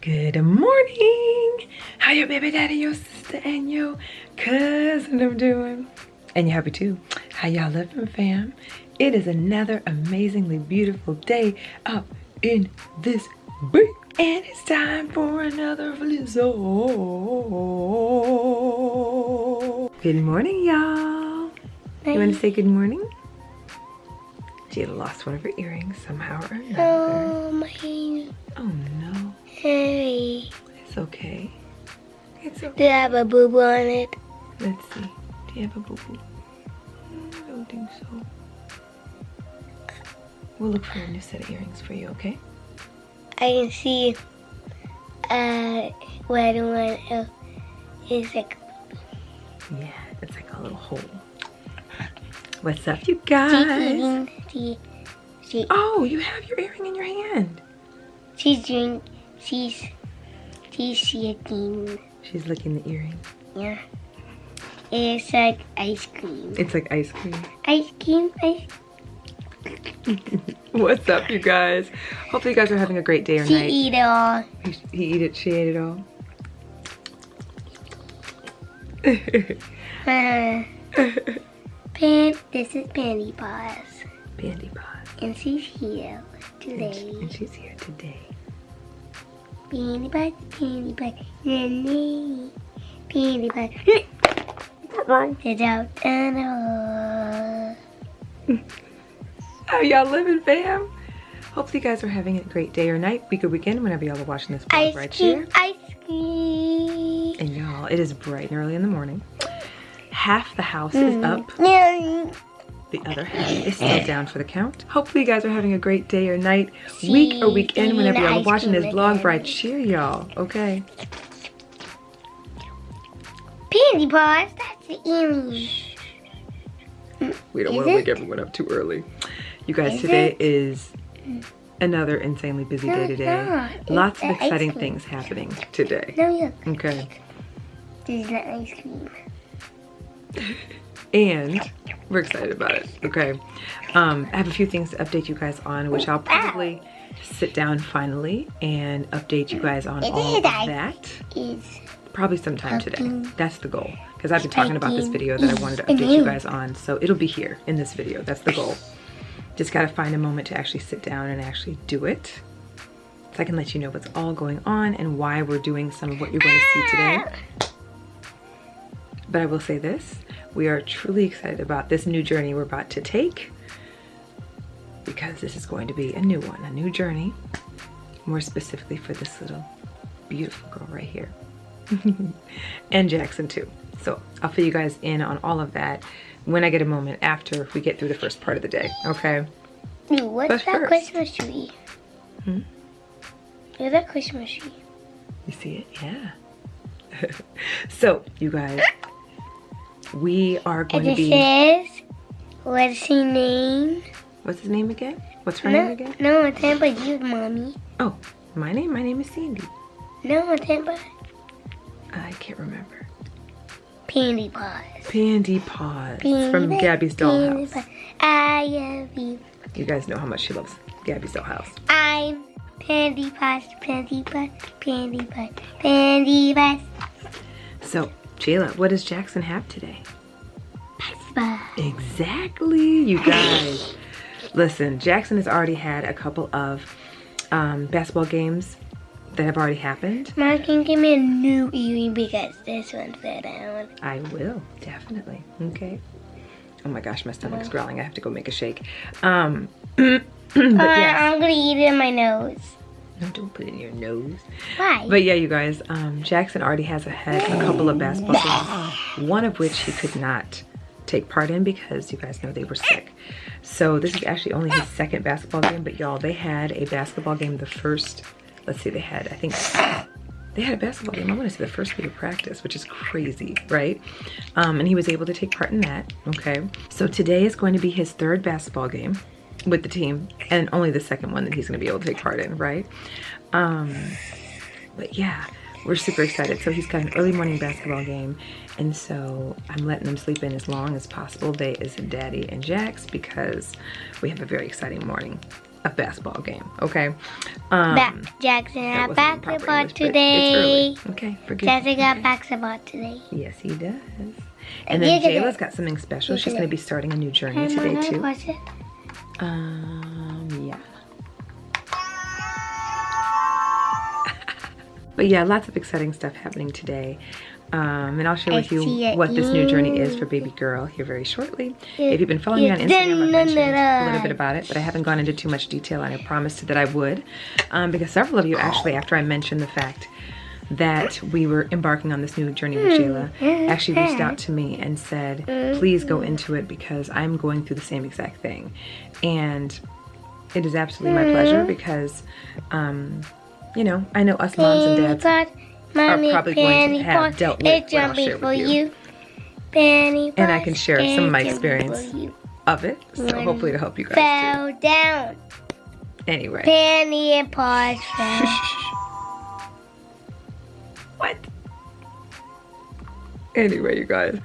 Good morning. How your baby daddy, your sister, and your cousin are doing? And you happy too. How y'all living, fam? It is another amazingly beautiful day up in this big, and it's time for another blizzard. Good morning, y'all. You want to say good morning? Jayla lost one of her earrings somehow or another. Oh, my earring. Oh no. Hey. It's okay. It's okay. Do you have a boo-boo on it? Let's see. Do you have a boo-boo? I don't think so. We'll look for a new set of earrings for you, okay? I can see where the one is like. Yeah, it's like a little hole. What's up, you guys? Oh, you have your earring in your hand. She's shaking. She's licking the earring. Yeah. It's like ice cream. It's like ice cream. Ice cream, ice. What's up, you guys? Hopefully you guys are having a great day or She night. eat it all. She ate it all. This is Pandy Paws. Pandy Paws. And she's here today. And she's here today. Pandy Paws, Pandy Paws, Nanny. Pandy Paws. It's out and How y'all living, fam? Hopefully you guys are having a great day or night, week or weekend, whenever y'all are watching this vlog right here. Ice cream. And y'all, it is bright and early in the morning. Half the house is up. The other half is still down for the count. Hopefully you guys are having a great day or night, week or weekend, whenever y'all are watching this vlog right here, y'all. Okay. Pandy Paws, that's the earring. We don't want to wake everyone up too early. You guys, today is another insanely busy day today. Lots of exciting things happening today. No, Okay. this is not ice cream. And we're excited about it. Okay. I have a few things to update you guys on, which I'll probably sit down finally and update you guys on all of that. Probably sometime today. That's the goal. Because I've been talking about this video that I wanted to update you guys on. So it'll be here in this video. That's the goal. Just got to find a moment to actually sit down and actually do it. So I can let you know what's all going on and why we're doing some of what you're going to see today. But I will say this. We are truly excited about this new journey we're about to take. Because this is going to be a new one. A new journey. More specifically for this little beautiful girl right here. And Jackson too. So I'll fill you guys in on all of that when I get a moment after we get through the first part of the day, okay? Ooh, what's that Christmas tree? What's that Christmas tree? You see it? Yeah. So, you guys, we are going to be... It says, what's his name? What's his name again? What's her name again? No, I'm talking about you, Mommy. Oh, my name? My name is Sandy. No, I'm talking about... I can't remember. Pandy Paws. Pandy Paws from Gabby's Dollhouse. I love you. You guys know how much she loves Gabby's Dollhouse. I'm Pandy Paws, Pandy Paws, Pandy Paws, Pandy Paws. So, Jayla, what does Jackson have today? Basketball. Exactly, you guys. Listen, Jackson has already had a couple of basketball games that have already happened. Mom, can you give me a new earring because this one fell down? I will, definitely. Okay. Oh my gosh, my stomach's growling. I have to go make a shake. But yes. I'm gonna eat it in my nose. No, don't put it in your nose. Why? But yeah, you guys, Jackson already has had a couple of basketball games, one of which he could not take part in because you guys know they were sick. So this is actually only his second basketball game, but y'all, they had a basketball game the first, let's see, they had, I think, they had a basketball game, I want to say the first week of practice, which is crazy, right? And he was able to take part in that, okay? So today is going to be his third basketball game with the team, and only the second one that he's going to be able to take part in, right? But yeah, we're super excited. So he's got an early morning basketball game, and so I'm letting them sleep in as long as possible. They is Daddy and Jax, because we have a very exciting morning a basketball game, okay? Jackson that got wasn't proper basketball English, but today. it's early. Okay, forgive Jackson me. got basketball today. Yes, he does. And then Jayla's got something special. She's going to be starting a new journey today too. Watch it. Yeah. But yeah, lots of exciting stuff happening today. And I'll share with you what this new journey is for baby girl here very shortly. If you've been following me on Instagram, I've mentioned a little bit about it, but I haven't gone into too much detail, and I promised that I would. Because several of you actually, after I mentioned the fact that we were embarking on this new journey with Jayla, actually reached out to me and said, please go into it because I'm going through the same exact thing. And it is absolutely my pleasure because, you know, I know us moms and dads are probably going to have dealt with what I'll share with you. And I can share some of my experience of it, so hopefully it'll help you guys fell down. Anyway. Penny and paws fell. What? Anyway, you guys,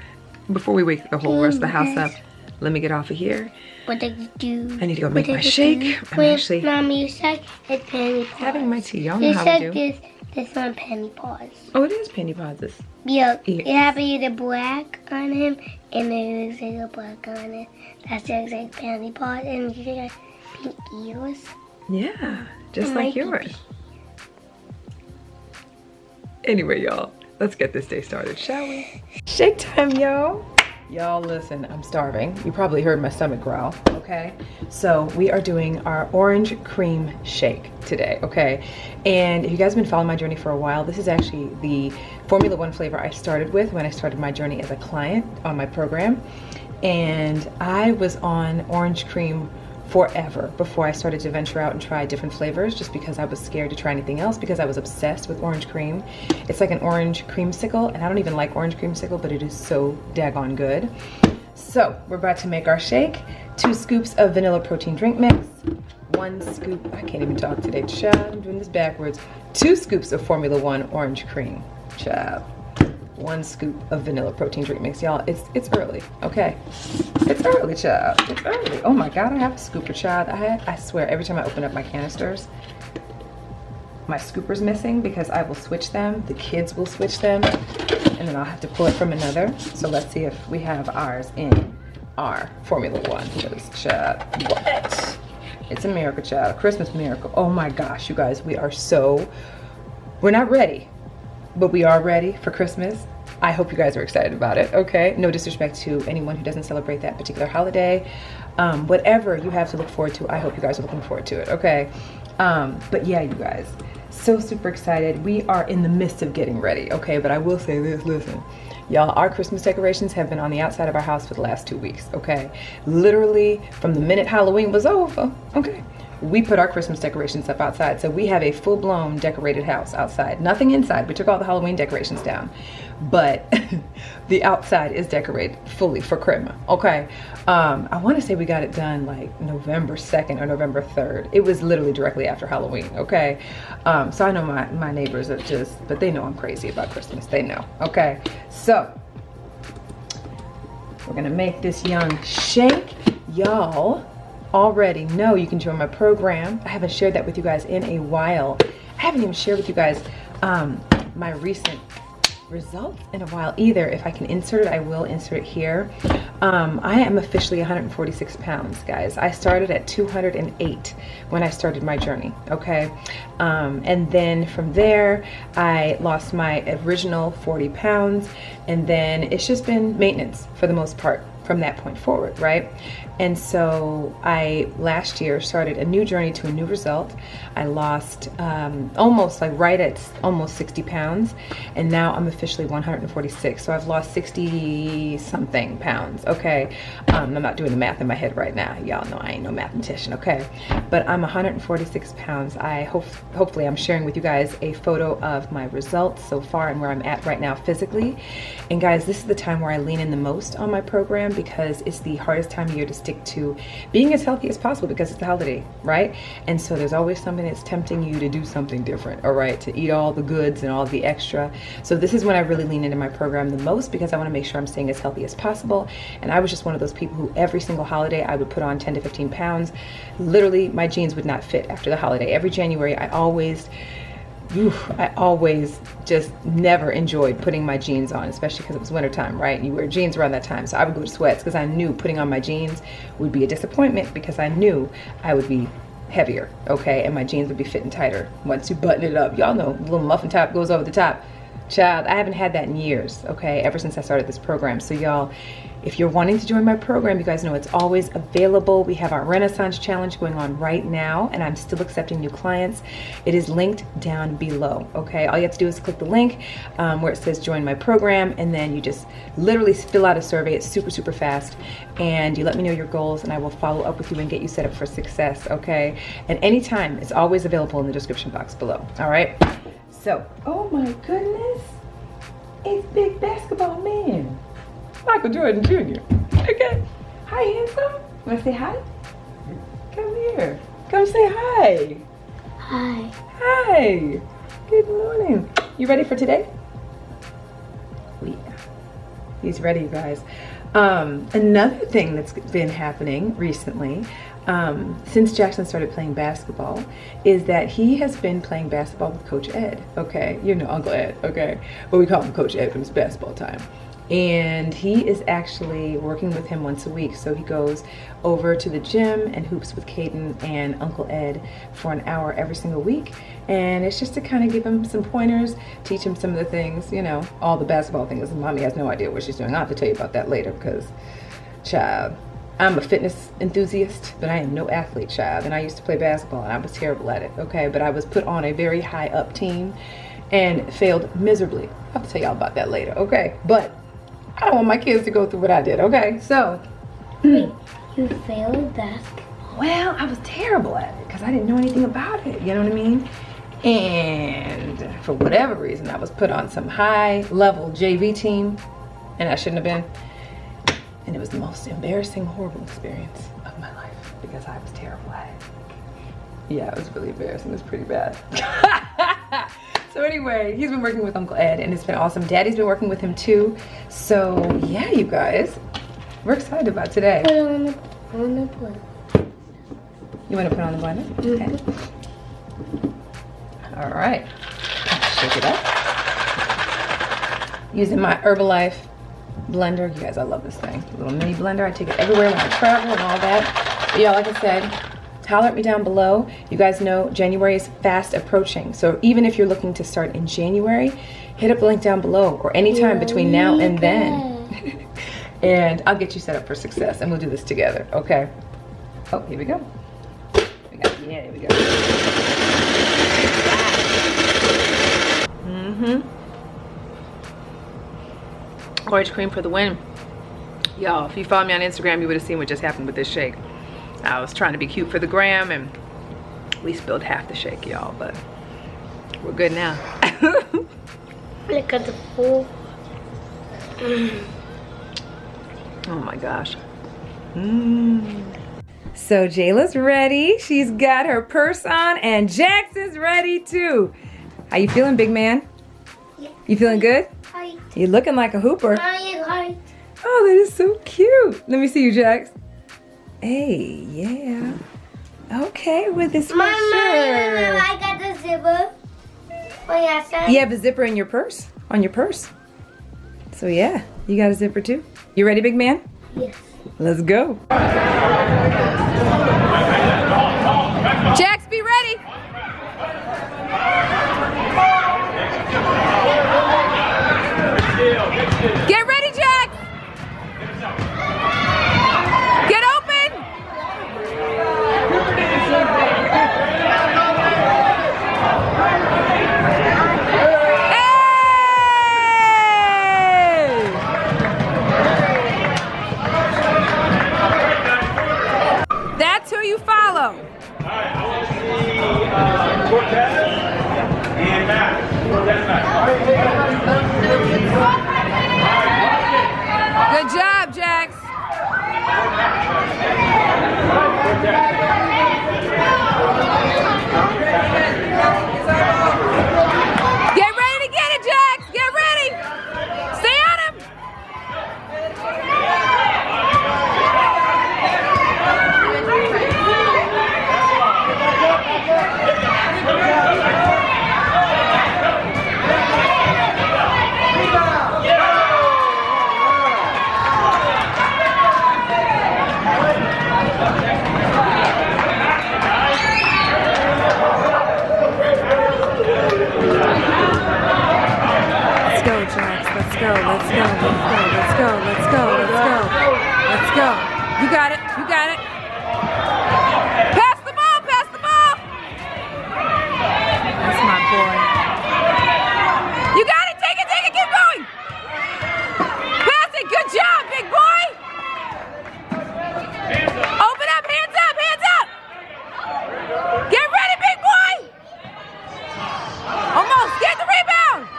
before we wake the whole rest of the house up, let me get off of here. What did you do? I need to go make my shake. I'm actually Mommy, you said it's penny paws. having my tea. Y'all know how we do. This one penny paws. Oh, it is penny pauses. Yeah, Yes. it have either black on him and it looks like a black on it. That's just like penny paws, and you got pink ears. Yeah, just And like my yours. Anyway, y'all, let's get this day started, shall we? Shake time, y'all. Y'all, listen, I'm starving. You probably heard my stomach growl, okay? So we are doing our orange cream shake today, okay? And if you guys have been following my journey for a while, this is actually the Formula 1 flavor I started with when I started my journey as a client on my program. And I was on orange cream forever before I started to venture out and try different flavors, just because I was scared to try anything else because I was obsessed with orange cream. It's like an orange creamsicle, and I don't even like orange creamsicle, but it is so daggone good. So we're about to make our shake. 2 scoops of vanilla protein drink mix, 1 scoop, I can't even talk today, child, I'm doing this backwards. 2 scoops of Formula 1 orange cream, child. 1 scoop of vanilla protein drink mix. Y'all, it's early, okay? It's early, child. It's early. Oh my God, I have a scooper, child. I swear, every time I open up my canisters, my scooper's missing because I will switch them. The kids will switch them, and then I'll have to pull it from another. So let's see if we have ours in our Formula 1. Because, child, what? It's a miracle, child. A Christmas miracle. Oh my gosh, you guys, we're not ready, but we are ready for Christmas. I hope you guys are excited about it, okay? No disrespect to anyone who doesn't celebrate that particular holiday. Whatever you have to look forward to, I hope you guys are looking forward to it, okay? But yeah, you guys, so super excited. We are in the midst of getting ready, okay? But I will say this, listen. Y'all, our Christmas decorations have been on the outside of our house for the last 2 weeks, okay? Literally, from the minute Halloween was over, okay? We put our Christmas decorations up outside. So we have a full-blown decorated house outside. Nothing inside. We took all the Halloween decorations down. But the outside is decorated fully for Christmas. Okay. I want to say we got it done like November 2nd or November 3rd. It was literally directly after Halloween. Okay. So I know my neighbors are but they know I'm crazy about Christmas. They know. Okay. So we're going to make this young shake. Y'all already know you can join my program. I haven't shared that with you guys in a while. I haven't even shared with you guys my recent results in a while either. If I can insert it, I will insert it here. I am officially 146 pounds, guys. I started at 208 when I started my journey, okay? And then from there, I lost my original 40 pounds, and then it's just been maintenance for the most part from that point forward, right? And so I last year started a new journey to a new result. I lost almost like right at almost 60 pounds, and now I'm officially 146. So I've lost 60 something pounds, okay? I'm not doing the math in my head right now. Y'all know I ain't no mathematician, okay? But I'm 146 pounds. Hopefully I'm sharing with you guys a photo of my results so far and where I'm at right now physically. And guys, this is the time where I lean in the most on my program because it's the hardest time of year to stick to being as healthy as possible because it's the holiday, right? And so there's always something that's tempting you to do something different, all right, to eat all the goods and all the extra. So this is when I really lean into my program the most because I want to make sure I'm staying as healthy as possible. And I was just one of those people who every single holiday I would put on 10 to 15 pounds. Literally, my jeans would not fit after the holiday. Every January, I always just never enjoyed putting my jeans on, especially because it was wintertime, right? You wear jeans around that time. So I would go to sweats because I knew putting on my jeans would be a disappointment because I knew I would be heavier, okay? And my jeans would be fitting tighter once you button it up. Y'all know the little muffin top goes over the top. Child, I haven't had that in years, okay? Ever since I started this program. So y'all, if you're wanting to join my program, you guys know it's always available. We have our Renaissance Challenge going on right now, and I'm still accepting new clients. It is linked down below, okay? All you have to do is click the link where it says join my program, and then you just literally fill out a survey. It's super, super fast, and you let me know your goals, and I will follow up with you and get you set up for success, okay? And anytime, it's always available in the description box below, all right? So, oh my goodness, it's Big Basketball Man, Michael Jordan Jr. Okay, hi handsome. Wanna say hi? Come here. Come say hi. Hi. Hi. Good morning. You ready for today? Yeah. He's ready, you guys. Another thing that's been happening recently, since Jackson started playing basketball, is that he has been playing basketball with Coach Ed, okay? You know Uncle Ed, okay? But we call him Coach Ed when it's basketball time. And he is actually working with him once a week. So he goes over to the gym and hoops with Caden and Uncle Ed for an hour every single week. And it's just to kind of give him some pointers, teach him some of the things, you know, all the basketball things. Mommy has no idea what she's doing. I'll have to tell you about that later because, child, I'm a fitness enthusiast, but I am no athlete, child. And I used to play basketball and I was terrible at it, okay? But I was put on a very high up team and failed miserably. I'll have to tell y'all about that later, okay? But I don't want my kids to go through what I did, okay? So, Wait, you failed basketball? well, I was terrible at it because I didn't know anything about it, you know what I mean? And for whatever reason, I was put on some high-level JV team, and I shouldn't have been. And it was the most embarrassing, horrible experience of my life because I was terrible at it. Yeah, it was really embarrassing. It was pretty bad. So anyway, he's been working with Uncle Ed, and it's been awesome. Daddy's been working with him too. So yeah, you guys, we're excited about today. Put it on the plate. You want to put it on the blender? Okay. All right. Shake it up. Using my Herbalife blender. You guys, I love this thing. A little mini blender. I take it everywhere when I travel and all that. But yeah, like I said, holler at me down below. You guys know January is fast approaching. So even if you're looking to start in January, hit up the link down below or anytime between now and then. And I'll get you set up for success and we'll do this together, okay? Oh, here we go. Yeah, here we go. Orange cream for the win. Y'all, if you follow me on Instagram, you would have seen what just happened with this shake. I was trying to be cute for the gram and we spilled half the shake, y'all, but we're good now. Look at the pool. Oh my gosh. So Jayla's ready. She's got her purse on and Jackson's ready too. How you feeling, big man? Yeah. You feeling good? Hi. You're looking like a hooper. Hi. Oh, that is so cute. Let me see you, Jax. Hey, yeah. Okay, with this shirt. Mama, I got the zipper. Oh, yeah, son. You have a zipper in your purse? On your purse? So yeah, you got a zipper too. You ready, big man? Yes. Let's go. Jax, be ready. Get ready, Jax. Get open. Hey! go, let's go, let's go, let's go, let's go, let's go, let's go. You got it, you got it. Pass the ball, pass the ball. That's my boy. You got it, take it, keep going. Pass it, good job, big boy. Open up, hands up, hands up. Get ready, big boy. Almost, get the rebound.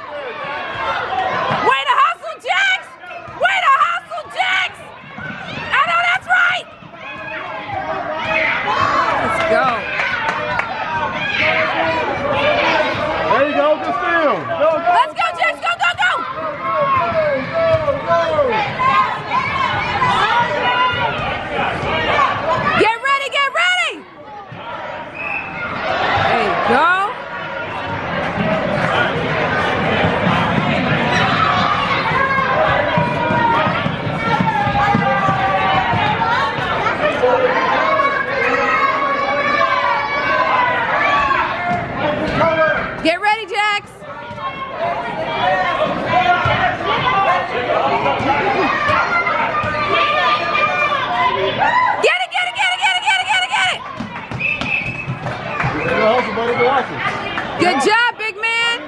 Way to hustle, Jax. Way to hustle, Jax. I know that's right. Let's go. There you go, good steal. Go, go. Let's go, Jax, go, go, go. Get ready, get ready. There you go. Get ready, Jax. Get it, get it, get it, get it, get it, get it, get it. Good job, big man.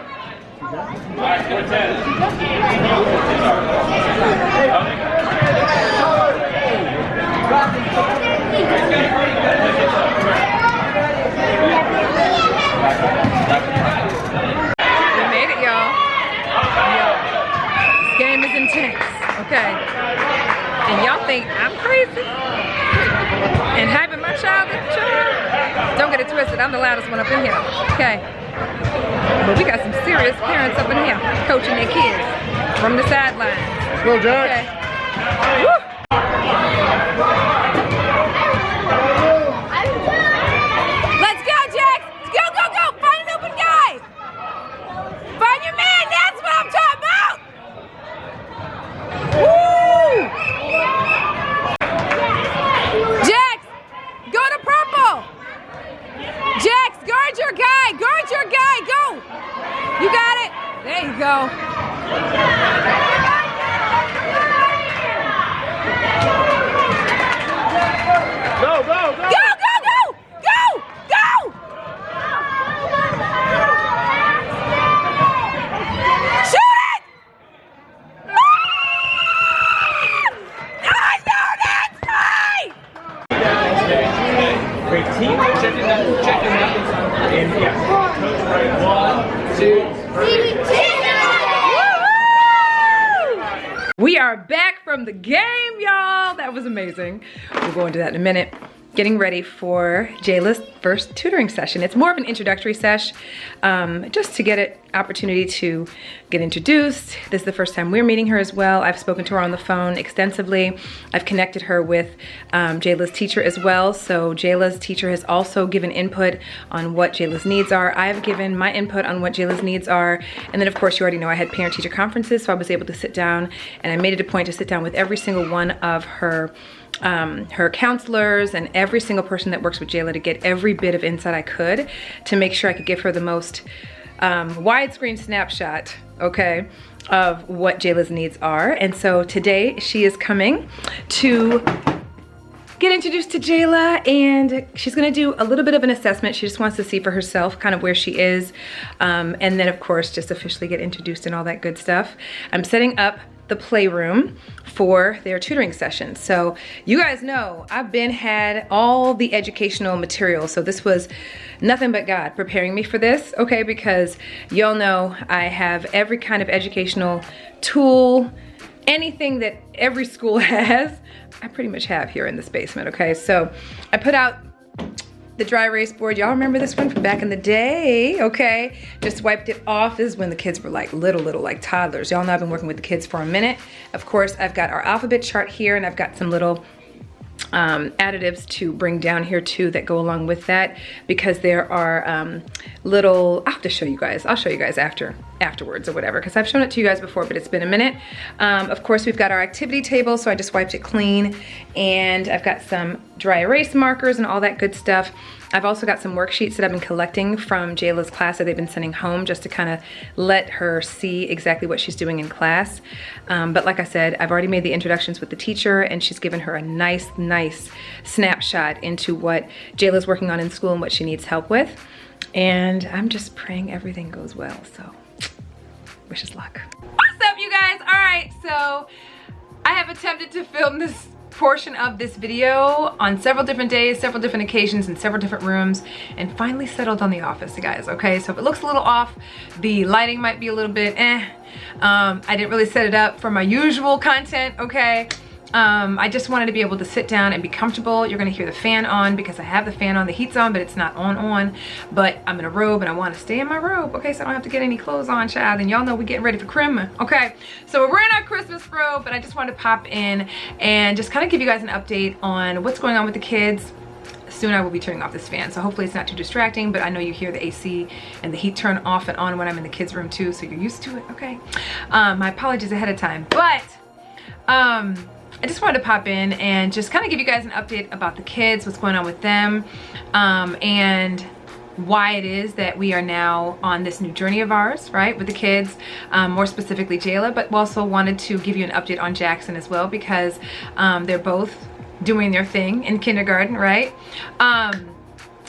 We made it, y'all. This game is intense, okay? And y'all think I'm crazy? And having my child as a child? Don't get it twisted, I'm the loudest one up in here, okay? But we got some serious parents up in here coaching their kids from the sidelines. Let's go, Jack. Okay. Woo! Let's go, Jax! Go, go, go! Find an open guy! Find your man! That's what I'm talking about! Woo! Jax! Go to purple! Jax, guard your guy! Guard your guy! Go! You got it! There you go. Go, go, go! Go, go, go! Go! Go! Shoot it! I know that's right! Great team. Check your numbers. And yeah, coach right. 1, 2, 3. We are back from the game, y'all. That was amazing. We'll go into that in a minute. Getting ready for Jayla's first tutoring session. It's more of an introductory sesh, just to get an opportunity to get introduced. This is the first time we're meeting her as well. I've spoken to her on the phone extensively. I've connected her with Jayla's teacher as well. So Jayla's teacher has also given input on what Jayla's needs are. I've given my input on what Jayla's needs are. And then of course you already know I had parent-teacher conferences, so I was able to sit down, and I made it a point to sit down with every single one of her counselors and every single person that works with Jayla to get every bit of insight I could to make sure I could give her the most widescreen snapshot, okay, of what Jayla's needs are. And so today she is coming to get introduced to Jayla, and she's gonna do a little bit of an assessment. She just wants to see for herself kind of where she is, and then of course just officially get introduced and all that good stuff. I'm setting up the playroom for their tutoring session. So you guys know I've had all the educational material, so this was nothing but God preparing me for this, okay, because y'all know I have every kind of educational tool, anything that every school has, I pretty much have here in this basement, okay? So I put out the dry erase board. Y'all remember this one from back in the day, okay? Just wiped it off. This is when the kids were like little, like toddlers. Y'all know I've been working with the kids for a minute. Of course, I've got our alphabet chart here, and I've got some little additives to bring down here too that go along with that, because there are little, I'll have to show you guys. I'll show you guys after afterwards or whatever, because I've shown it to you guys before, but it's been a minute. Of course, we've got our activity table, so I just wiped it clean, and I've got some dry erase markers and all that good stuff. I've also got some worksheets that I've been collecting from Jayla's class that they've been sending home, just to kind of let her see exactly what she's doing in class. But like I said, I've already made the introductions with the teacher, and she's given her a nice snapshot into what Jayla's working on in school and what she needs help with. And I'm just praying everything goes well, so wish us luck. What's up, you guys? All right, so I have attempted to film this portion of this video on several different days, several different occasions, in several different rooms, and finally settled on the office, guys, okay? So if it looks a little off, the lighting might be a little bit I didn't really set it up for my usual content, okay? I just wanted to be able to sit down and be comfortable. You're gonna hear the fan on because I have the fan on. The heat's on, but it's not on. But I'm in a robe and I want to stay in my robe, okay? So I don't have to get any clothes on, child. And y'all know we're getting ready for Christmas, okay? So we're in our Christmas robe, but I just wanted to pop in and just kind of give you guys an update on what's going on with the kids. Soon I will be turning off this fan, so hopefully it's not too distracting, but I know you hear the AC and the heat turn off and on when I'm in the kids' room too, so you're used to it, okay? My apologies ahead of time, but I just wanted to pop in and just kind of give you guys an update about the kids, what's going on with them, and why it is that we are now on this new journey of ours, right, with the kids, more specifically Jayla, but also wanted to give you an update on Jackson as well, because they're both doing their thing in kindergarten, right?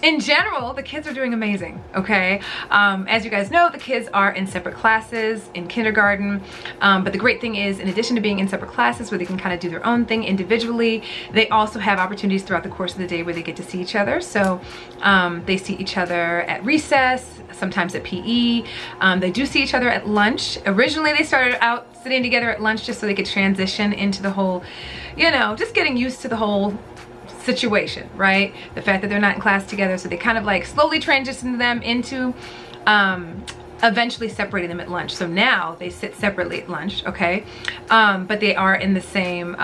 In general, the kids are doing amazing, okay? As you guys know, the kids are in separate classes in kindergarten, but the great thing is, in addition to being in separate classes where they can kind of do their own thing individually, they also have opportunities throughout the course of the day where they get to see each other. So they see each other at recess, sometimes at PE. They do see each other at lunch. Originally, they started out sitting together at lunch just so they could transition into the whole, you know, just getting used to the whole situation, right? The fact that they're not in class together, so they kind of like slowly transition them into eventually separating them at lunch. So now they sit separately at lunch, okay? But they are in the same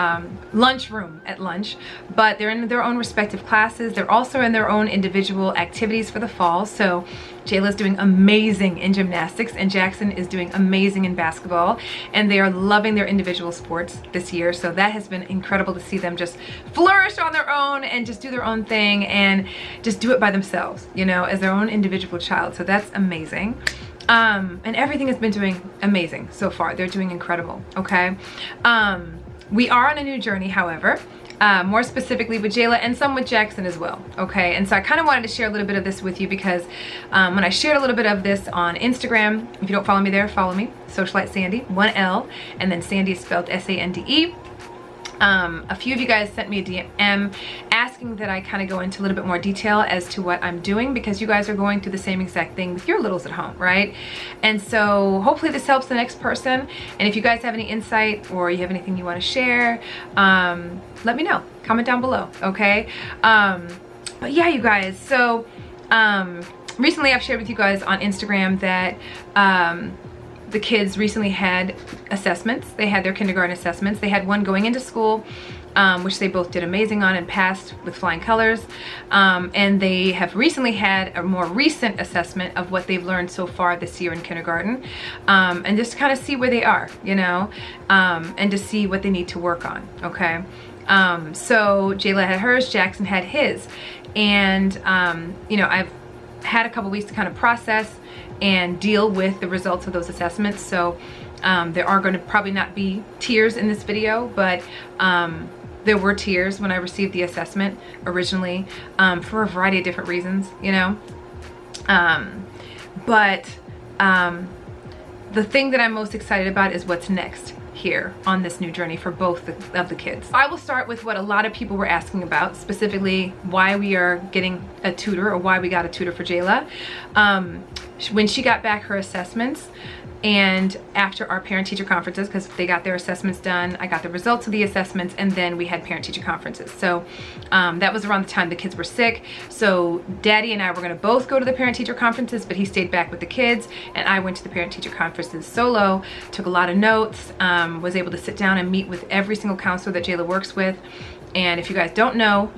lunch room at lunch, but they're in their own respective classes. They're also in their own individual activities for the fall. So Jayla's doing amazing in gymnastics and Jackson is doing amazing in basketball, and they are loving their individual sports this year. So that has been incredible to see them just flourish on their own and just do their own thing and just do it by themselves, you know, as their own individual child. So that's amazing. And everything has been doing amazing so far. They're doing incredible, okay? We are on a new journey, however, more specifically with Jayla and some with Jackson as well, okay? And so I kind of wanted to share a little bit of this with you because when I shared a little bit of this on Instagram, if you don't follow me there, follow me, Socialite Sande, 1 L, and then Sande is spelled S-A-N-D-E. A few of you guys sent me a DM asking that I kind of go into a little bit more detail as to what I'm doing, because you guys are going through the same exact thing with your littles at home, right? And so hopefully this helps the next person. And if you guys have any insight or you have anything you want to share, let me know. Comment down below, okay? But yeah, you guys, so recently I've shared with you guys on Instagram that the kids recently had assessments. They had their kindergarten assessments. They had one going into school, which they both did amazing on and passed with flying colors. And they have recently had a more recent assessment of what they've learned so far this year in kindergarten, and just kind of see where they are, you know, and to see what they need to work on, okay? So Jayla had hers, Jackson had his. And, you know, I've had a couple weeks to kind of process and deal with the results of those assessments. So there are going to probably not be tears in this video, but there were tears when I received the assessment originally, for a variety of different reasons, you know. But the thing that I'm most excited about is what's next here on this new journey for both of the kids. I will start with what a lot of people were asking about, specifically why we are getting a tutor, or why we got a tutor for Jayla. When she got back her assessments, and after our parent-teacher conferences, because they got their assessments done, I got the results of the assessments, and then we had parent-teacher conferences. So that was around the time the kids were sick. So Daddy and I were gonna both go to the parent-teacher conferences, but he stayed back with the kids, and I went to the parent-teacher conferences solo, took a lot of notes, was able to sit down and meet with every single counselor that Jayla works with. And if you guys don't know,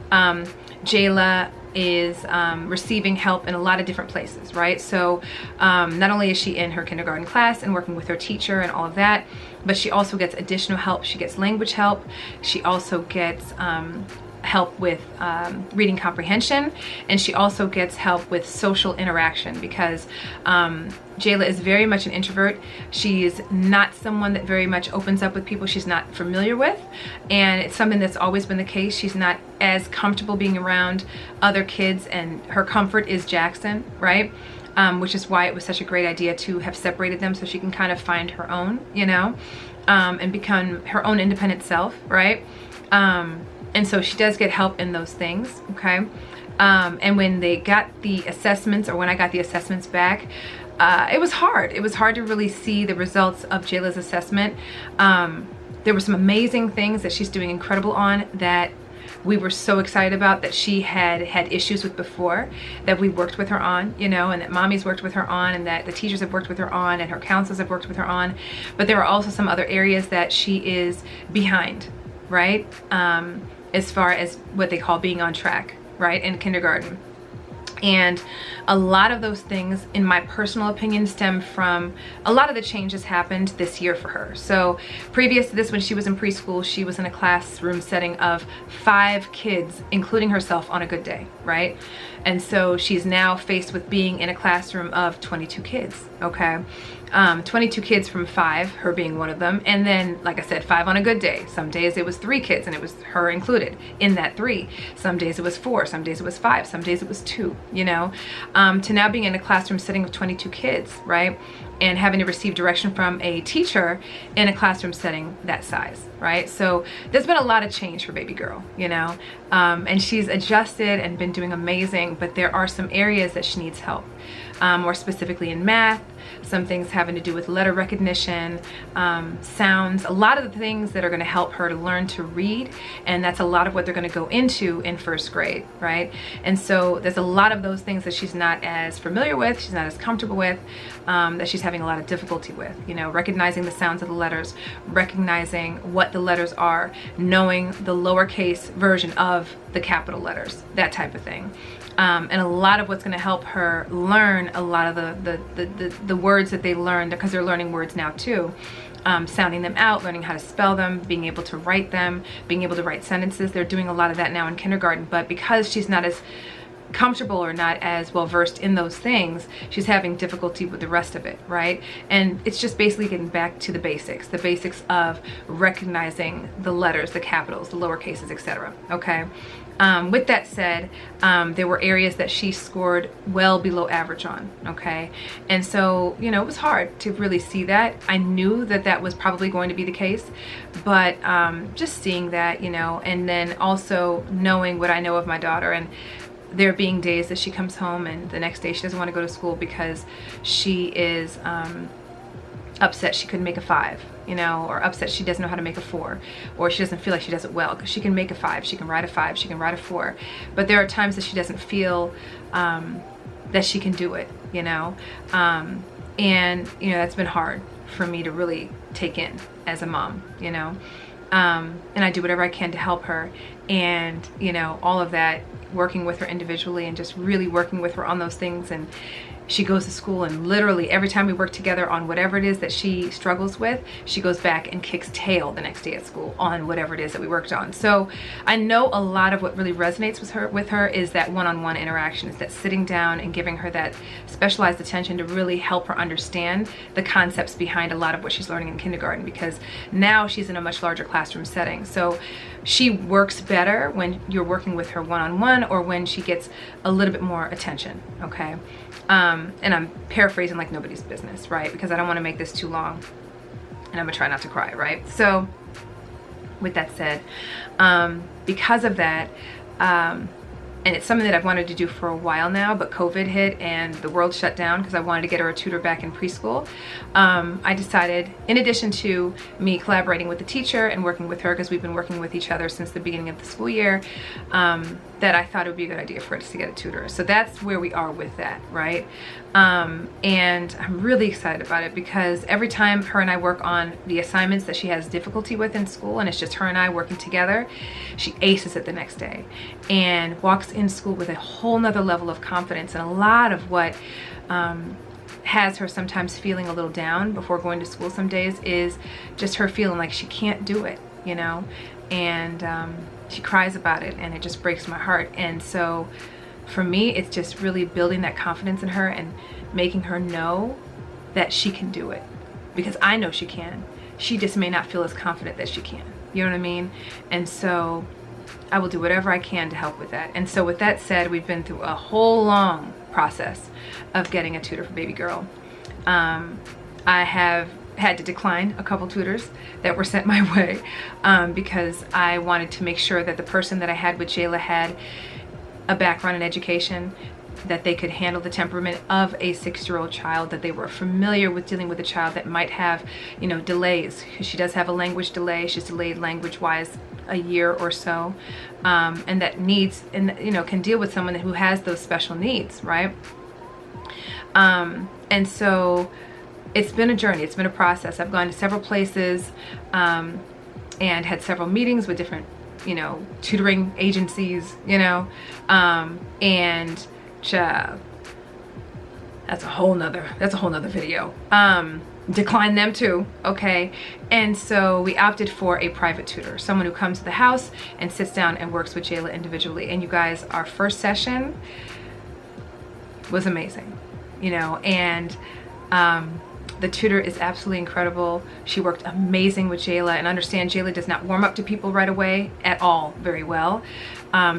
Jayla is receiving help in a lot of different places, right? So not only is she in her kindergarten class and working with her teacher and all of that, but she also gets additional help. She gets language help. She also gets help with reading comprehension, and she also gets help with social interaction because Jayla is very much an introvert. She's not someone that very much opens up with people she's not familiar with, and it's something that's always been the case. She's not as comfortable being around other kids, and her comfort is Jackson, right? Which is why it was such a great idea to have separated them so she can kind of find her own, you know, and become her own independent self, right? And so she does get help in those things, okay? And when they got the assessments, or when I got the assessments back, it was hard. It was hard to really see the results of Jayla's assessment. There were some amazing things that she's doing incredible on that we were so excited about, that she had issues with before, that we worked with her on, you know, and that mommy's worked with her on, and that the teachers have worked with her on, and her counselors have worked with her on. But there are also some other areas that she is behind, right? As far as what they call being on track, right, in kindergarten. And a lot of those things, in my personal opinion, stem from a lot of the changes happened this year for her. So previous to this, when she was in preschool, she was in a classroom setting of 5 kids, including herself, on a good day, right? And so she's now faced with being in a classroom of 22 kids, okay? 22 kids from 5, her being one of them, and then, like I said, 5 on a good day. Some days it was 3 kids and it was her included in that 3. Some days it was 4, some days it was 5, some days it was 2, you know, to now being in a classroom setting of 22 kids, right? And having to receive direction from a teacher in a classroom setting that size, right? So there's been a lot of change for baby girl, you know, and she's adjusted and been doing amazing, but there are some areas that she needs help, more specifically in math, some things having to do with letter recognition, sounds, a lot of the things that are going to help her to learn to read, and that's a lot of what they're going to go into in 1st grade, right? And so there's a lot of those things that she's not as familiar with, she's not as comfortable with, that she's having a lot of difficulty with, you know, recognizing the sounds of the letters, recognizing what the letters are, knowing the lowercase version of the capital letters, that type of thing. And a lot of what's going to help her learn a lot of the words that they learned, because they're learning words now too, sounding them out, learning how to spell them, being able to write them, being able to write sentences. They're doing a lot of that now in kindergarten, but because she's not as comfortable or not as well versed in those things, she's having difficulty with the rest of it, right? And it's just basically getting back to the basics of recognizing the letters, the capitals, the lower cases, etc. Okay. With that said, there were areas that she scored well below average on, okay? And so, you know, it was hard to really see that. I knew that that was probably going to be the case, but just seeing that, you know, and then also knowing what I know of my daughter, and there being days that she comes home and the next day she doesn't want to go to school because she is upset she couldn't make a 5, you know, or upset she doesn't know how to make a 4, or she doesn't feel like she does it well, because she can make a 5, she can write a 5, she can write a 4, but there are times that she doesn't feel that she can do it, you know, and you know, that's been hard for me to really take in as a mom, you know, and I do whatever I can to help her, and you know, all of that, working with her individually and just really working with her on those things. And she goes to school, and literally every time we work together on whatever it is that she struggles with, she goes back and kicks tail the next day at school on whatever it is that we worked on. So I know a lot of what really resonates with her is that one-on-one interaction, is that sitting down and giving her that specialized attention to really help her understand the concepts behind a lot of what she's learning in kindergarten, because now she's in a much larger classroom setting. So she works better when you're working with her one-on-one, or when she gets a little bit more attention, okay? And I'm paraphrasing like nobody's business, right? Because I don't want to make this too long, and I'm gonna try not to cry, right? So with that said, because of that, and it's something that I've wanted to do for a while now, but COVID hit and the world shut down because I wanted to get her a tutor back in preschool. I decided, in addition to me collaborating with the teacher and working with her, because we've been working with each other since the beginning of the school year, that I thought it would be a good idea for us to get a tutor. So that's where we are with that, right? And I'm really excited about it, because every time her and I work on the assignments that she has difficulty with in school, and it's just her and I working together, she aces it the next day and walks in school with a whole nother level of confidence. And a lot of what has her sometimes feeling a little down before going to school some days is just her feeling like she can't do it, you know, and she cries about it, and it just breaks my heart. And so for me, it's just really building that confidence in her and making her know that she can do it, because I know she can. She just may not feel as confident that she can. You know what I mean? And so I will do whatever I can to help with that. And so with that said, we've been through a whole long process of getting a tutor for baby girl. I have had to decline a couple tutors that were sent my way because I wanted to make sure that the person that I had with Jayla had a background in education, that they could handle the temperament of a 6-year-old child, that they were familiar with dealing with a child that might have, you know, delays. She does have a language delay. She's delayed language-wise a year or so, and that needs, and you know, can deal with someone who has those special needs, right? And so it's been a journey. It's been a process. I've gone to several places and had several meetings with different, you know, tutoring agencies, you know, and child, that's a whole nother video. Decline them too, okay? And so we opted for a private tutor, someone who comes to the house and sits down and works with Jayla individually. And you guys, our first session was amazing, you know, and the tutor is absolutely incredible. She worked amazing with Jayla, and understand Jayla does not warm up to people right away at all very well.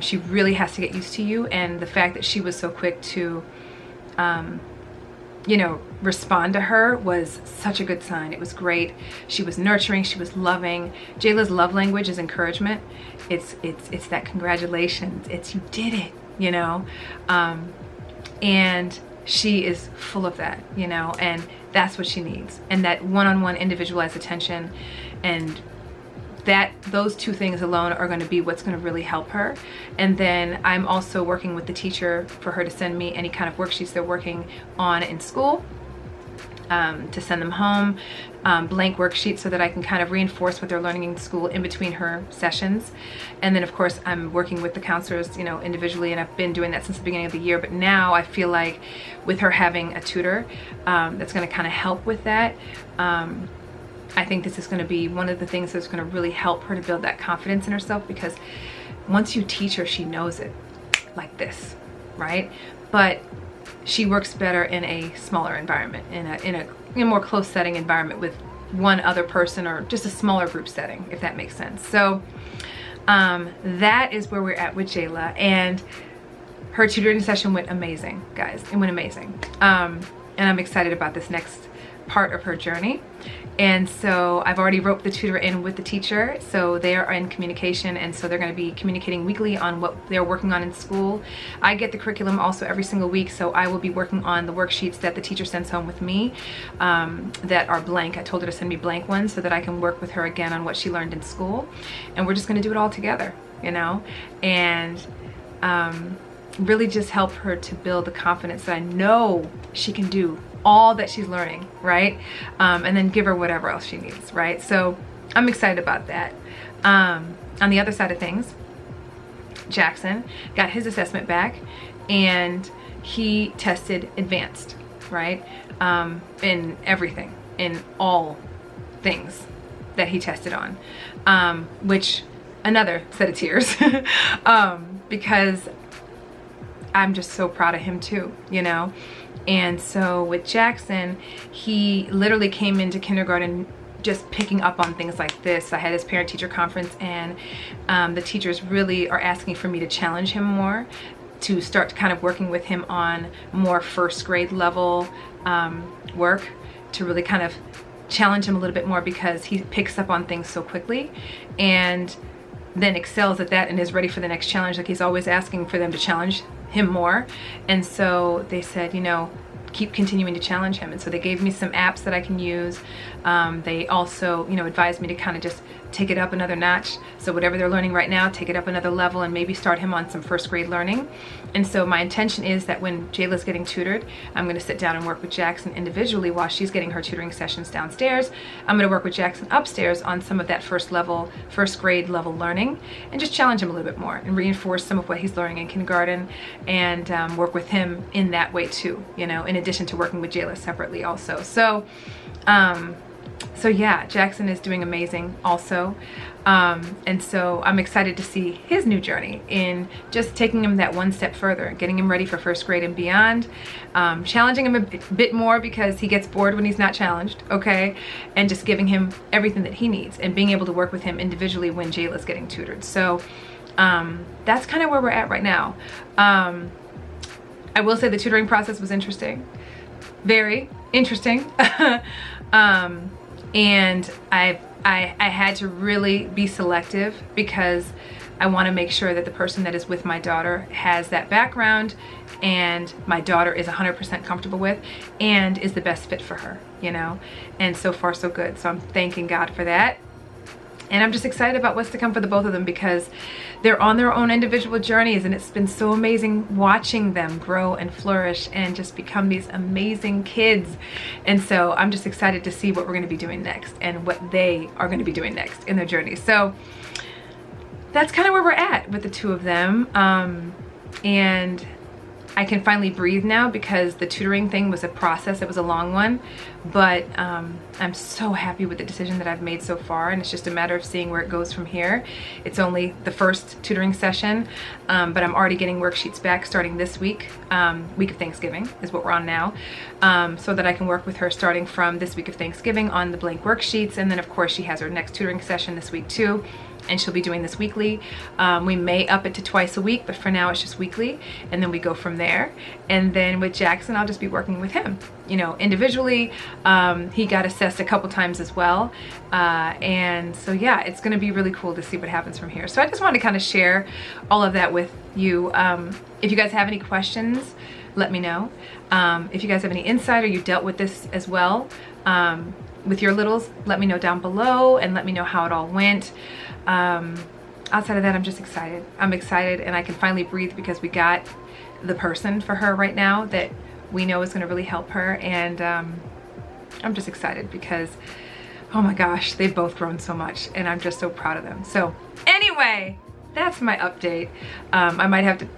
She really has to get used to you, and the fact that she was so quick to you know, respond to her was such a good sign. It was great. She was nurturing, she was loving. Jayla's love language is encouragement. It's that congratulations, it's you did it, you know, and she is full of that, you know, and that's what she needs. And that one-on-one individualized attention, and that those two things alone are going to be what's going to really help her. And then I'm also working with the teacher for her to send me any kind of worksheets they're working on in school, to send them home, blank worksheets, so that I can kind of reinforce what they're learning in school in between her sessions. And then of course I'm working with the counselors, you know, individually, and I've been doing that since the beginning of the year. But now I feel like with her having a tutor that's going to kind of help with that, I think this is going to be one of the things that's going to really help her to build that confidence in herself, because once you teach her, she knows it like this, right? But she works better in a smaller environment, in a more close setting environment with one other person, or just a smaller group setting, if that makes sense. So that is where we're at with Jayla, and her tutoring session went amazing, guys. It went amazing. And I'm excited about this next part of her journey. And so I've already roped the tutor in with the teacher, so they are in communication, and so they're going to be communicating weekly on what they're working on in school. I get the curriculum also every single week, so I will be working on the worksheets that the teacher sends home with me that are blank. I told her to send me blank ones so that I can work with her again on what she learned in school, and we're just going to do it all together, you know, and really just help her to build the confidence that I know she can do all that she's learning, right? And then give her whatever else she needs, right? So I'm excited about that. On the other side of things, Jackson got his assessment back, and he tested advanced, right? In everything, in all things that he tested on, which another set of tears, because I'm just so proud of him too, you know? And so with Jackson, he literally came into kindergarten just picking up on things like this. I had his parent-teacher conference, and the teachers really are asking for me to challenge him more, to start kind of working with him on more first grade level work, to really kind of challenge him a little bit more, because he picks up on things so quickly and then excels at that and is ready for the next challenge. Like, he's always asking for them to challenge him more. And so they said, you know, keep continuing to challenge him. And so they gave me some apps that I can use. They also, you know, advised me to kind of just take it up another notch. So whatever they're learning right now, take it up another level and maybe start him on some first grade learning. And so my intention is that when Jayla's getting tutored, I'm gonna sit down and work with Jackson individually while she's getting her tutoring sessions downstairs. I'm gonna work with Jackson upstairs on some of that first grade level learning, and just challenge him a little bit more and reinforce some of what he's learning in kindergarten, and work with him in that way too, you know, in addition to working with Jayla separately also. So yeah, Jackson is doing amazing also. And so I'm excited to see his new journey in just taking him that one step further, getting him ready for first grade and beyond, challenging him a bit more because he gets bored when he's not challenged, okay? And just giving him everything that he needs and being able to work with him individually when Jayla's getting tutored. So that's kind of where we're at right now. I will say the tutoring process was interesting, very interesting. And I had to really be selective because I want to make sure that the person that is with my daughter has that background and my daughter is 100% comfortable with and is the best fit for her, you know? And so far so good. So I'm thanking God for that. And I'm just excited about what's to come for the both of them because they're on their own individual journeys, and it's been so amazing watching them grow and flourish and just become these amazing kids. And so I'm just excited to see what we're going to be doing next and what they are going to be doing next in their journey. So that's kind of where we're at with the two of them. And I can finally breathe now because the tutoring thing was a process. It was a long one, but I'm so happy with the decision that I've made so far, and it's just a matter of seeing where it goes from here. It's only the first tutoring session, but I'm already getting worksheets back starting this week. Week of Thanksgiving is what we're on now, so that I can work with her starting from this week of Thanksgiving on the blank worksheets. And then of course she has her next tutoring session this week too, and she'll be doing this weekly. We may up it to twice a week, but for now it's just weekly, and then we go from there. And then with Jackson, I'll just be working with him, you know, individually. He got assessed a couple times as well, and so yeah, it's going to be really cool to see what happens from here. So I just wanted to kind of share all of that with you. If you guys have any questions, let me know. If you guys have any insight or you dealt with this as well with your littles, let me know down below and let me know how it all went. Outside of that, I'm just excited. I'm excited, and I can finally breathe because we got the person for her right now that we know is going to really help her. And I'm just excited because, oh my gosh, they've both grown so much, and I'm just so proud of them. So anyway, that's my update. I might have to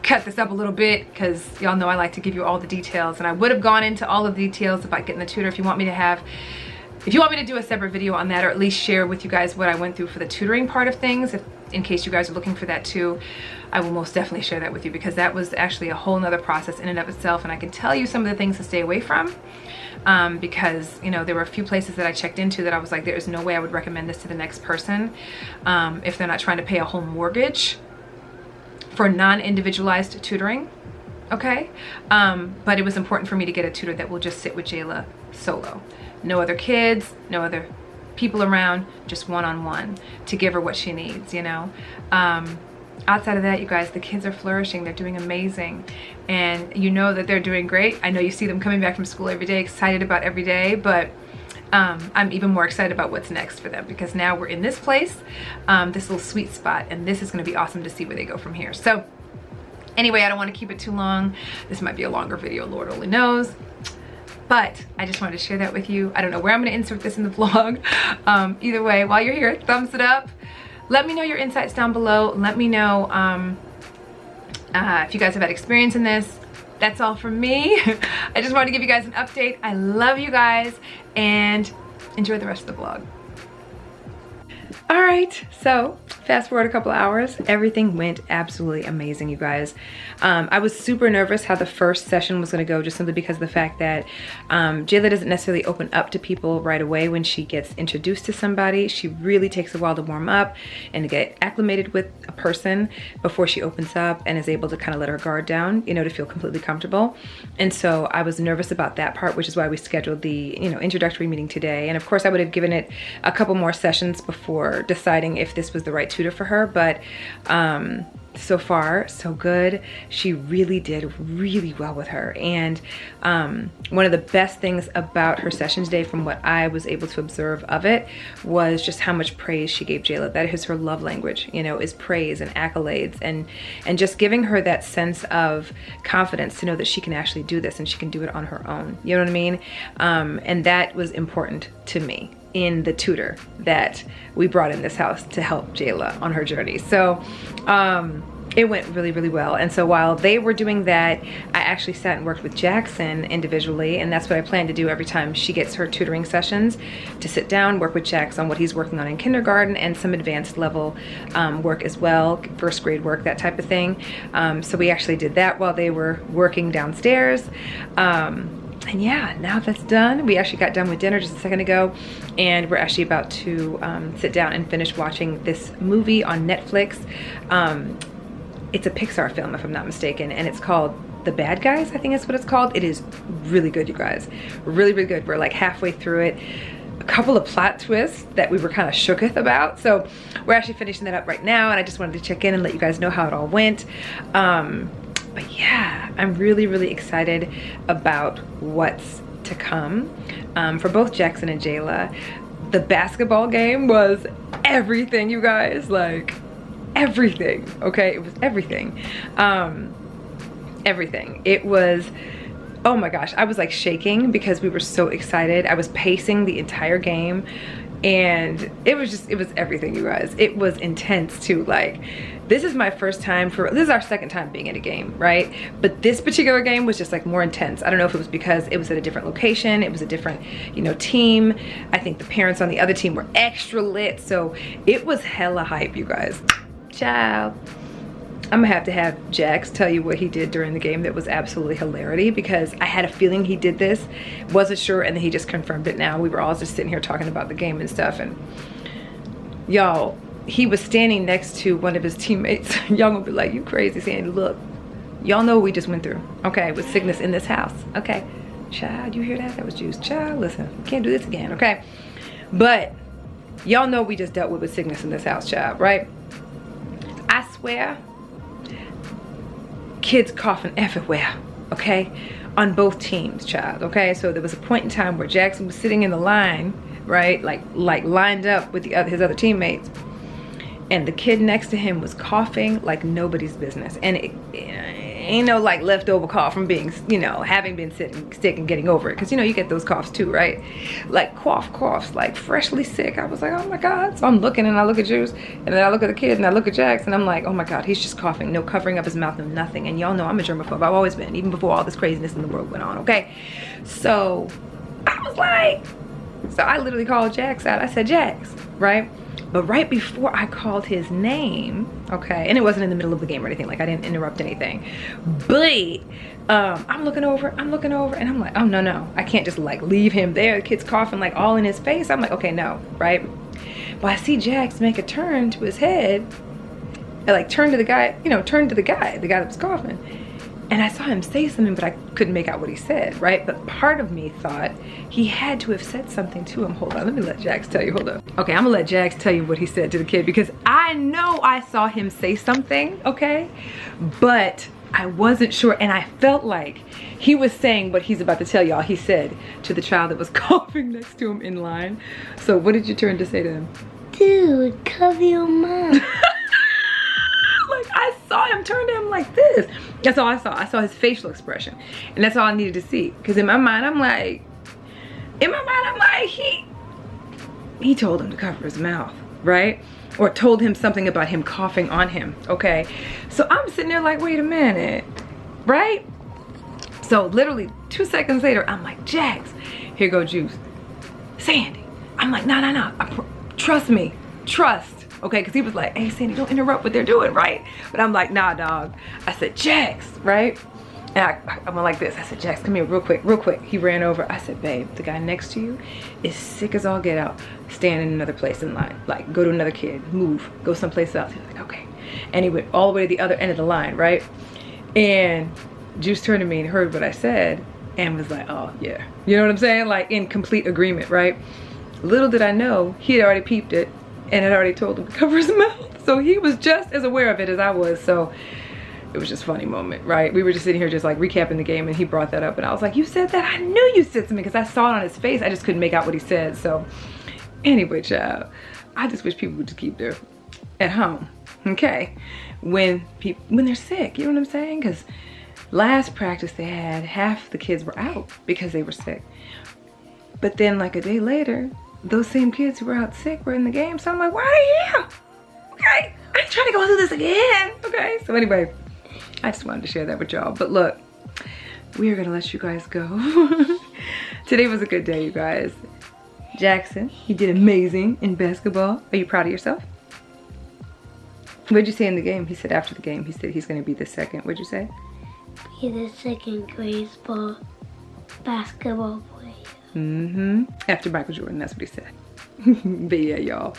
cut this up a little bit because y'all know I like to give you all the details, and I would have gone into all of the details about getting the tutor. If you want me to do a separate video on that, or at least share with you guys what I went through for the tutoring part of things, in case you guys are looking for that too, I will most definitely share that with you, because that was actually a whole nother process in and of itself. And I can tell you some of the things to stay away from, because, you know, there were a few places that I checked into that I was like, there is no way I would recommend this to the next person if they're not trying to pay a whole mortgage for non-individualized tutoring. Okay, but it was important for me to get a tutor that will just sit with Jayla solo. No other kids, no other people around, just one-on-one to give her what she needs, you know. Outside of that, you guys, the kids are flourishing. They're doing amazing, and you know that they're doing great. I know you see them coming back from school every day, excited about every day, but I'm even more excited about what's next for them, because now we're in this place, this little sweet spot, and this is going to be awesome to see where they go from here. So anyway, I don't want to keep it too long. This might be a longer video, Lord only knows. But I just wanted to share that with you. I don't know where I'm going to insert this in the vlog. Either way, while you're here, thumbs it up. Let me know your insights down below. Let me know if you guys have had experience in this. That's all from me. I just wanted to give you guys an update. I love you guys, and enjoy the rest of the vlog. All right, so fast forward a couple hours, everything went absolutely amazing, you guys. I was super nervous how the first session was going to go, just simply because of the fact that Jayla doesn't necessarily open up to people right away when she gets introduced to somebody. She really takes a while to warm up and to get acclimated with a person before she opens up and is able to kind of let her guard down, you know, to feel completely comfortable. And so I was nervous about that part, which is why we scheduled the, you know, introductory meeting today. And of course I would have given it a couple more sessions before deciding if this was the right tutor for her, but so far so good. She really did really well with her, and one of the best things about her sessions day, from what I was able to observe of it, was just how much praise she gave Jayla. That is her love language, you know, is praise and accolades, and just giving her that sense of confidence to know that she can actually do this and she can do it on her own, you know what I mean? And that was important to me in the tutor that we brought in this house to help Jayla on her journey. So it went really, really well. And so while they were doing that, I actually sat and worked with Jackson individually, and that's what I plan to do every time she gets her tutoring sessions, to sit down, work with Jax on what he's working on in kindergarten and some advanced level work as well, first grade work, that type of thing. So we actually did that while they were working downstairs. And yeah, now that's done. We actually got done with dinner just a second ago, and we're actually about to sit down and finish watching this movie on Netflix. It's a Pixar film, if I'm not mistaken, and it's called The Bad Guys, I think that's what it's called. It is really good, you guys. Really, really good. We're like halfway through it. A couple of plot twists that we were kind of shooketh about. So we're actually finishing that up right now, and I just wanted to check in and let you guys know how it all went. But yeah, I'm really, really excited about what's to come for both Jackson and Jayla. The basketball game was everything, you guys. Like, everything, okay? It was everything. Everything. It was, oh my gosh, I was like shaking because we were so excited. I was pacing the entire game, and it was everything, you guys. It was intense too. Like, this is my first time this is our second time being in a game, right? But this particular game was just like more intense. I don't know if it was because it was at a different location, it was a different, you know, team. I think the parents on the other team were extra lit, so it was hella hype, you guys. Child, I'm gonna have Jax tell you what he did during the game that was absolutely hilarity, because I had a feeling he did this, wasn't sure, and then he just confirmed it now. We were all just sitting here talking about the game and stuff, and y'all, he was standing next to one of his teammates. Y'all gonna be like, you crazy, Sandy. Look, y'all know what we just went through, okay, with sickness in this house, okay? Child, you hear that? That was juice. Child, listen, can't do this again, okay? But y'all know we just dealt with sickness in this house, child, right? I swear, kids coughing everywhere, okay? On both teams, child, okay? So there was a point in time where Jackson was sitting in the line, right? Like lined up with his other teammates. And the kid next to him was coughing like nobody's business. And it ain't no like leftover cough from being, you know, having been sick and getting over it. Because, you know, you get those coughs too, right? Like coughs, like freshly sick. I was like, oh my God. So I'm looking, and I look at Juice, and then I look at the kid, and I look at Jax, and I'm like, oh my God, he's just coughing. No covering up his mouth, no nothing. And y'all know I'm a germaphobe. I've always been, even before all this craziness in the world went on, okay? So I was like, so I literally called Jax out. I said, Jax, right? But right before I called his name, okay, and it wasn't in the middle of the game or anything, like I didn't interrupt anything, but I'm looking over, and I'm like, oh no, I can't just like leave him there. The kid's coughing like all in his face. I'm like, okay, no, right? But I see Jax make a turn to his head, and like turn to the guy, you know, the guy that was coughing. And I saw him say something, but I couldn't make out what he said, right? But part of me thought he had to have said something to him. Hold on, let me let Jax tell you, hold on. Okay, I'm gonna let Jax tell you what he said to the kid, because I know I saw him say something, okay? But I wasn't sure, and I felt like he was saying what he's about to tell y'all he said to the child that was coughing next to him in line. So what did you turn to say to him? Dude, cover your mouth. I saw him turn to him like this. That's all I saw. I saw his facial expression, and that's all I needed to see. Because in my mind, I'm like, he told him to cover his mouth, right? Or told him something about him coughing on him, okay? So I'm sitting there like, wait a minute, right? So literally 2 seconds later, I'm like, Jax, here go Juice. Sandy. I'm like, no. Trust me, trust. Okay, because he was like, hey, Sandy, don't interrupt what they're doing, right? But I'm like, nah, dog. I said, Jax, right? And I went like this. I said, Jax, come here real quick. He ran over. I said, babe, the guy next to you is sick as all get out. Stand in another place in line. Like, go to another kid. Move. Go someplace else. He was like, okay. And he went all the way to the other end of the line, right? And Juice turned to me and heard what I said and was like, oh, yeah. You know what I'm saying? Like, in complete agreement, right? Little did I know, he had already peeped it. and had already told him to cover his mouth. So he was just as aware of it as I was. So it was just a funny moment, right? We were just sitting here just like recapping the game, and he brought that up, and I was like, you said that? I knew you said something, because I saw it on his face. I just couldn't make out what he said. So anyway, child, I just wish people would just keep their at home, okay? When they're sick, you know what I'm saying? Because last practice they had, half the kids were out because they were sick. But then like a day later, those same kids who were out sick were in the game. So I'm like, why are you here? Okay, I ain't trying to go through this again, okay? So anyway, I just wanted to share that with y'all. But look, we are gonna let you guys go. Today was a good day, you guys. Jackson, you did amazing in basketball. Are you proud of yourself? What'd you say in the game? He said after the game, he said he's gonna be the second. What'd you say? Be the second greatest basketball player. Mm-hmm. After Michael Jordan, that's what he said. But yeah, y'all.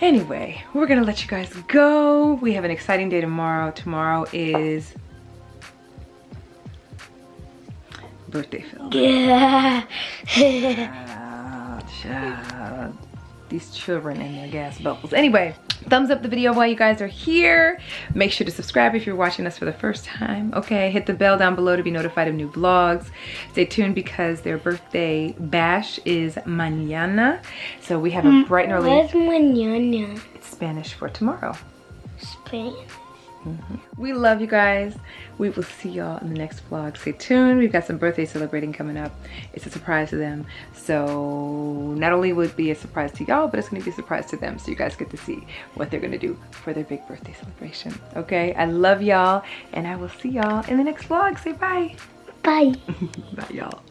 Anyway, we're gonna let you guys go. We have an exciting day tomorrow. Tomorrow is birthday film. Yeah. Child. These children and their gas bubbles. Anyway, thumbs up the video while you guys are here. Make sure to subscribe if you're watching us for the first time. Okay, hit the bell down below to be notified of new vlogs. Stay tuned because their birthday bash is mañana. So we have a bright and early. What's mañana? It's Spanish for tomorrow. Spanish. We love you guys. We will see y'all in the next vlog. Stay tuned. We've got some birthday celebrating coming up. It's a surprise to them. So not only will it be a surprise to y'all, but it's going to be a surprise to them. So you guys get to see what they're going to do for their big birthday celebration. Okay? I love y'all, and I will see y'all in the next vlog. Say bye. Bye. Bye, y'all.